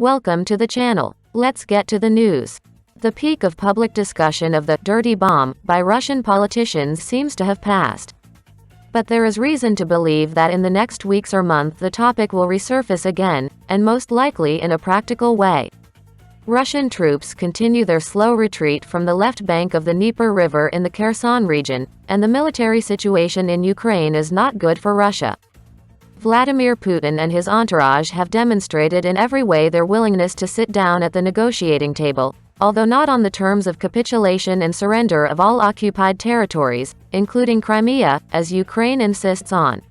Welcome to the channel. Let's get to the news. The peak of public discussion of the dirty bomb by Russian politicians seems to have passed. But there is reason to believe that in the next weeks or month the topic will resurface again, and most likely in a practical way. Russian troops continue their slow retreat from the left bank of the Dnieper River in the Kherson region, and the military situation in Ukraine is not good for Russia. Vladimir Putin and his entourage have demonstrated in every way their willingness to sit down at the negotiating table, although not on the terms of capitulation and surrender of all occupied territories, including Crimea, as Ukraine insists on.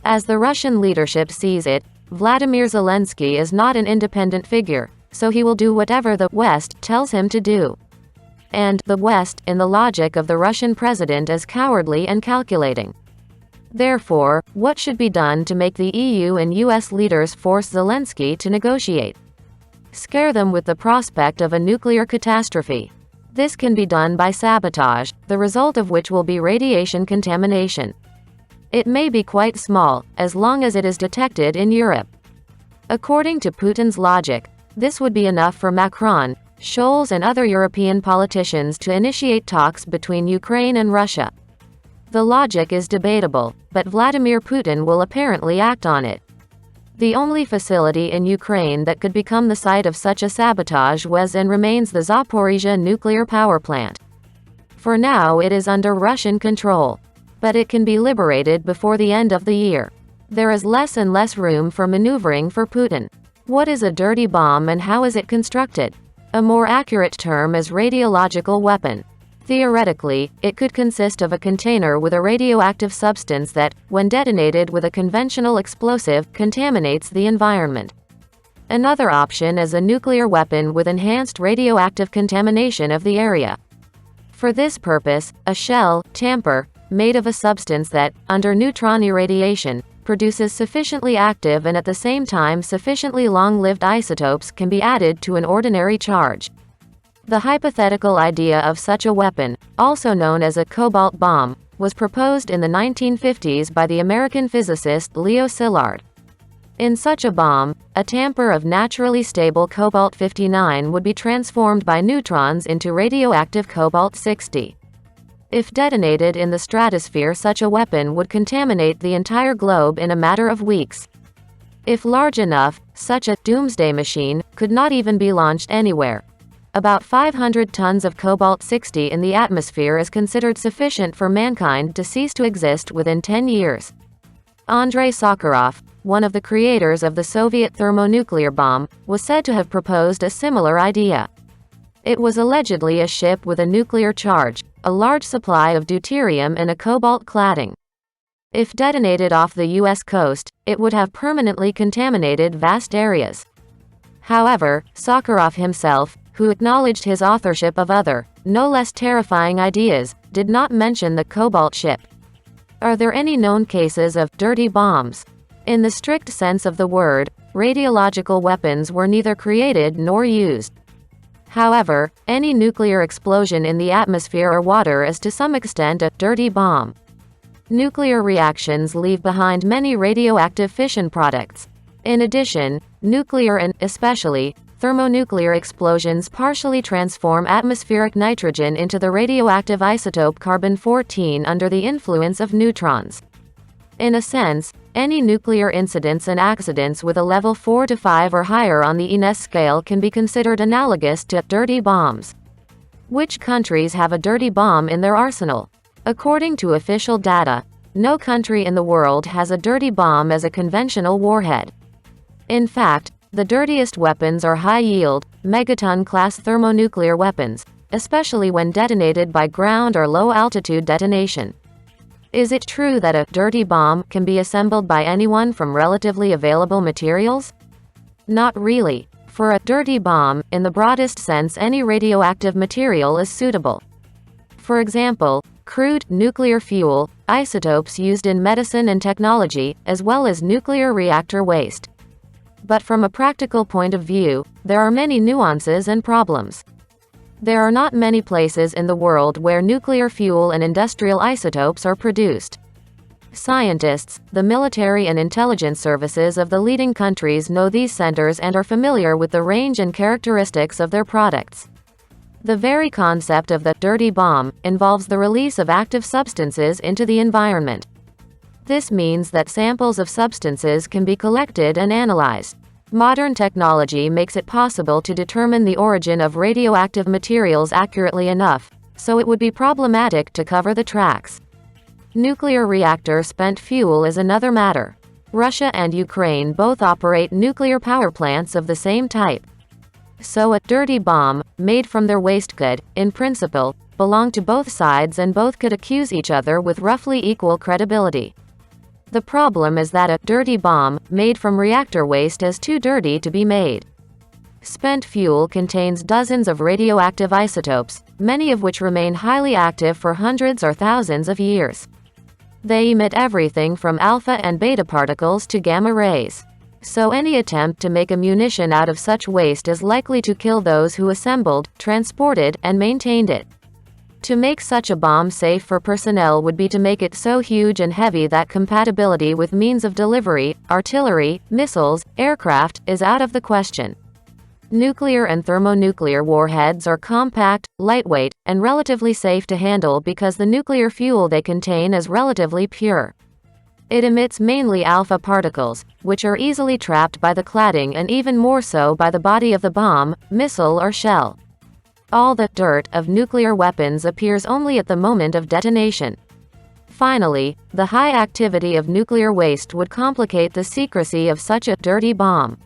As the Russian leadership sees it, Vladimir Zelensky is not an independent figure, so he will do whatever the West tells him to do. And the West, in the logic of the Russian president, is cowardly and calculating. Therefore, what should be done to make the EU and US leaders force Zelensky to negotiate? Scare them with the prospect of a nuclear catastrophe. This can be done by sabotage, the result of which will be radiation contamination. It may be quite small, as long as it is detected in Europe. According to Putin's logic, this would be enough for Macron, Scholz and other European politicians to initiate talks between Ukraine and Russia. The logic is debatable, but Vladimir Putin will apparently act on it. The only facility in Ukraine that could become the site of such a sabotage was and remains the Zaporizhzhia nuclear power plant. For now it is under Russian control. But it can be liberated before the end of the year. There is less and less room for maneuvering for Putin. What is a dirty bomb and how is it constructed? A more accurate term is radiological weapon. Theoretically, it could consist of a container with a radioactive substance that, when detonated with a conventional explosive, contaminates the environment. Another option is a nuclear weapon with enhanced radioactive contamination of the area. For this purpose, a shell, tamper, made of a substance that, under neutron irradiation, produces sufficiently active and at the same time sufficiently long-lived isotopes can be added to an ordinary charge. The hypothetical idea of such a weapon, also known as a cobalt bomb, was proposed in the 1950s by the American physicist Leo Szilard. In such a bomb, a tamper of naturally stable cobalt-59 would be transformed by neutrons into radioactive cobalt-60. If detonated in the stratosphere, such a weapon would contaminate the entire globe in a matter of weeks. If large enough, such a doomsday machine could not even be launched anywhere. About 500 tons of cobalt-60 in the atmosphere is considered sufficient for mankind to cease to exist within 10 years. Andrei Sakharov, one of the creators of the Soviet thermonuclear bomb, was said to have proposed a similar idea. It was allegedly a ship with a nuclear charge, a large supply of deuterium and a cobalt cladding. If detonated off the US coast, it would have permanently contaminated vast areas. However, Sakharov himself, who acknowledged his authorship of other, no less terrifying ideas, did not mention the cobalt ship. Are there any known cases of dirty bombs? In the strict sense of the word, radiological weapons were neither created nor used. However, any nuclear explosion in the atmosphere or water is to some extent a dirty bomb. Nuclear reactions leave behind many radioactive fission products. In addition, nuclear and, especially, thermonuclear explosions partially transform atmospheric nitrogen into the radioactive isotope carbon-14 under the influence of neutrons. In a sense, any nuclear incidents and accidents with a level 4 to 5 or higher on the INES scale can be considered analogous to dirty bombs. Which countries have a dirty bomb in their arsenal? According to official data, no country in the world has a dirty bomb as a conventional warhead. In fact, the dirtiest weapons are high-yield, megaton-class thermonuclear weapons, especially when detonated by ground or low-altitude detonation. Is it true that a dirty bomb can be assembled by anyone from relatively available materials? Not really. For a dirty bomb, in the broadest sense, any radioactive material is suitable. For example, crude nuclear fuel, isotopes used in medicine and technology, as well as nuclear reactor waste. But from a practical point of view, there are many nuances and problems. There are not many places in the world where nuclear fuel and industrial isotopes are produced. Scientists, the military and intelligence services of the leading countries know these centers and are familiar with the range and characteristics of their products. The very concept of the dirty bomb involves the release of active substances into the environment. This means that samples of substances can be collected and analyzed. Modern technology makes it possible to determine the origin of radioactive materials accurately enough, so it would be problematic to cover the tracks. Nuclear reactor spent fuel is another matter. Russia and Ukraine both operate nuclear power plants of the same type. So a dirty bomb, made from their waste could, in principle, belong to both sides and both could accuse each other with roughly equal credibility. The problem is that a dirty bomb, made from reactor waste, is too dirty to be made. Spent fuel contains dozens of radioactive isotopes, many of which remain highly active for hundreds or thousands of years. They emit everything from alpha and beta particles to gamma rays. So any attempt to make a munition out of such waste is likely to kill those who assembled, transported, and maintained it. To make such a bomb safe for personnel would be to make it so huge and heavy that compatibility with means of delivery, artillery, missiles, aircraft, is out of the question. Nuclear and thermonuclear warheads are compact, lightweight, and relatively safe to handle because the nuclear fuel they contain is relatively pure. It emits mainly alpha particles, which are easily trapped by the cladding and even more so by the body of the bomb, missile or shell. All the dirt of nuclear weapons appears only at the moment of detonation. Finally, the high activity of nuclear waste would complicate the secrecy of such a dirty bomb.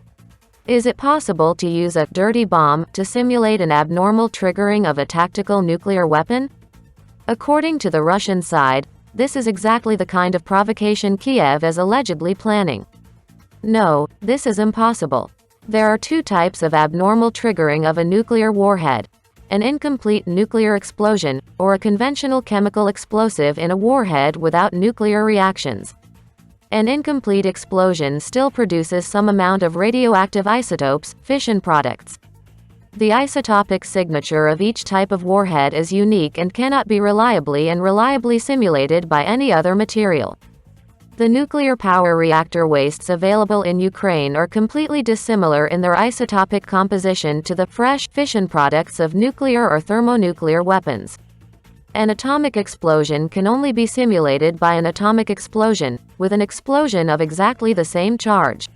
Is it possible to use a dirty bomb to simulate an abnormal triggering of a tactical nuclear weapon? According to the Russian side, this is exactly the kind of provocation Kiev is allegedly planning. No, this is impossible. There are two types of abnormal triggering of a nuclear warhead: an incomplete nuclear explosion, or a conventional chemical explosive in a warhead without nuclear reactions. An incomplete explosion still produces some amount of radioactive isotopes, fission products. The isotopic signature of each type of warhead is unique and cannot be reliably simulated by any other material. The nuclear power reactor wastes available in Ukraine are completely dissimilar in their isotopic composition to the fresh fission products of nuclear or thermonuclear weapons. An atomic explosion can only be simulated by an atomic explosion, with an explosion of exactly the same charge.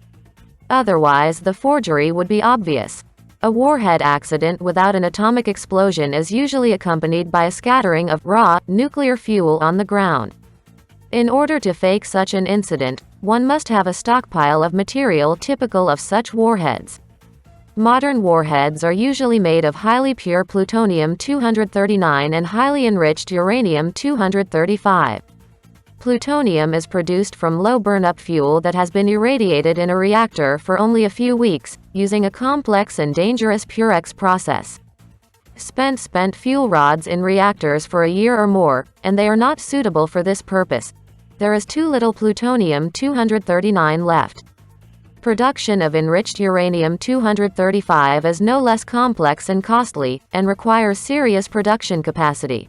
Otherwise, the forgery would be obvious. A warhead accident without an atomic explosion is usually accompanied by a scattering of raw nuclear fuel on the ground. In order to fake such an incident, one must have a stockpile of material typical of such warheads. Modern warheads are usually made of highly pure plutonium-239 and highly enriched uranium-235. Plutonium is produced from low burn-up fuel that has been irradiated in a reactor for only a few weeks, using a complex and dangerous Purex process. Spent fuel rods in reactors for a year or more, and they are not suitable for this purpose. There is too little plutonium-239 left. Production of enriched uranium-235 is no less complex and costly, and requires serious production capacity.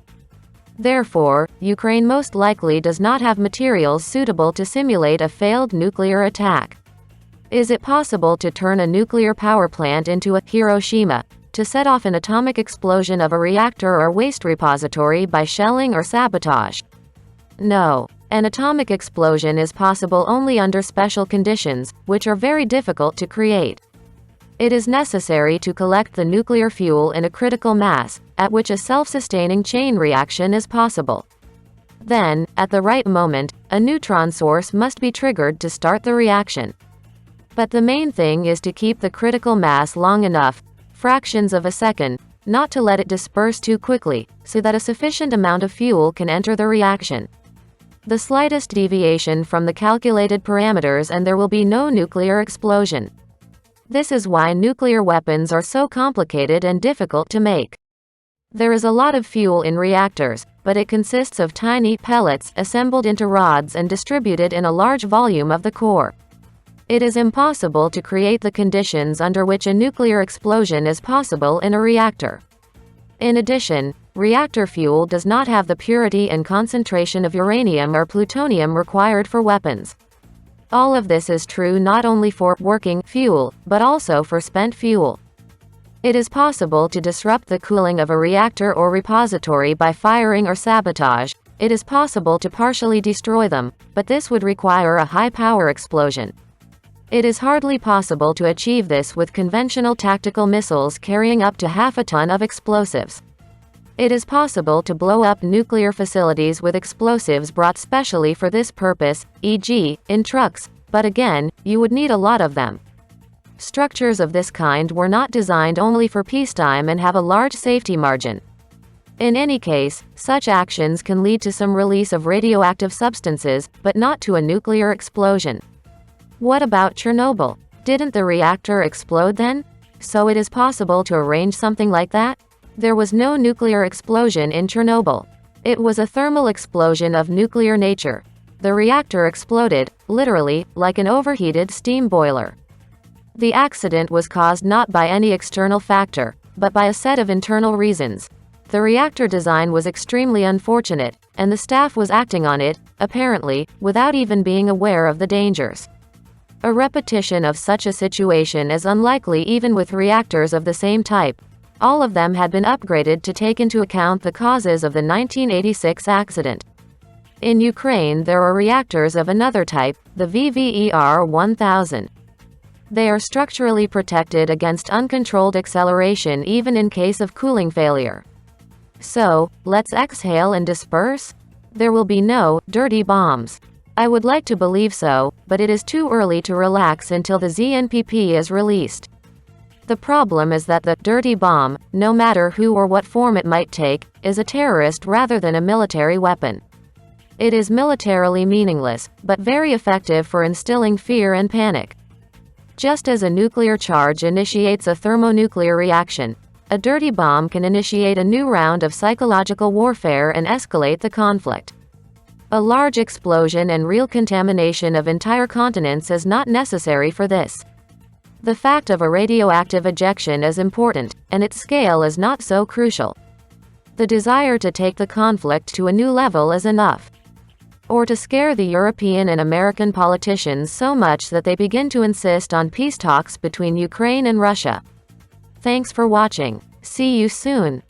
Therefore, Ukraine most likely does not have materials suitable to simulate a failed nuclear attack. Is it possible to turn a nuclear power plant into a Hiroshima, to set off an atomic explosion of a reactor or waste repository by shelling or sabotage? No. An atomic explosion is possible only under special conditions, which are very difficult to create. It is necessary to collect the nuclear fuel in a critical mass, at which a self-sustaining chain reaction is possible. Then, at the right moment, a neutron source must be triggered to start the reaction. But the main thing is to keep the critical mass long enough, fractions of a second, not to let it disperse too quickly, so that a sufficient amount of fuel can enter the reaction. The slightest deviation from the calculated parameters and there will be no nuclear explosion. This is why nuclear weapons are so complicated and difficult to make. There is a lot of fuel in reactors, but it consists of tiny pellets assembled into rods and distributed in a large volume of the core. It is impossible to create the conditions under which a nuclear explosion is possible in a reactor. In addition, reactor fuel does not have the purity and concentration of uranium or plutonium required for weapons. All of this is true not only for working fuel, but also for spent fuel. It is possible to disrupt the cooling of a reactor or repository by firing or sabotage. It is possible to partially destroy them, but this would require a high-power explosion. It is hardly possible to achieve this with conventional tactical missiles carrying up to half a ton of explosives. It is possible to blow up nuclear facilities with explosives brought specially for this purpose, e.g., in trucks, but again, you would need a lot of them. Structures of this kind were not designed only for peacetime and have a large safety margin. In any case, such actions can lead to some release of radioactive substances, but not to a nuclear explosion. What about Chernobyl? Didn't the reactor explode then? So it is possible to arrange something like that? There was no nuclear explosion in Chernobyl. It was a thermal explosion of nuclear nature. The reactor exploded, literally, like an overheated steam boiler. The accident was caused not by any external factor, but by a set of internal reasons. The reactor design was extremely unfortunate, and the staff was acting on it, apparently, without even being aware of the dangers. A repetition of such a situation is unlikely even with reactors of the same type. All of them had been upgraded to take into account the causes of the 1986 accident. In Ukraine there are reactors of another type, the VVER-1000. They are structurally protected against uncontrolled acceleration even in case of cooling failure. So, let's exhale and disperse? There will be no dirty bombs. I would like to believe so, but it is too early to relax until the ZNPP is released. The problem is that the dirty bomb, no matter who or what form it might take, is a terrorist rather than a military weapon. It is militarily meaningless, but very effective for instilling fear and panic. Just as a nuclear charge initiates a thermonuclear reaction, a dirty bomb can initiate a new round of psychological warfare and escalate the conflict. A large explosion and real contamination of entire continents is not necessary for this. The fact of a radioactive ejection is important, and its scale is not so crucial. The desire to take the conflict to a new level is enough. Or to scare the European and American politicians so much that they begin to insist on peace talks between Ukraine and Russia. Thanks for watching. See you soon.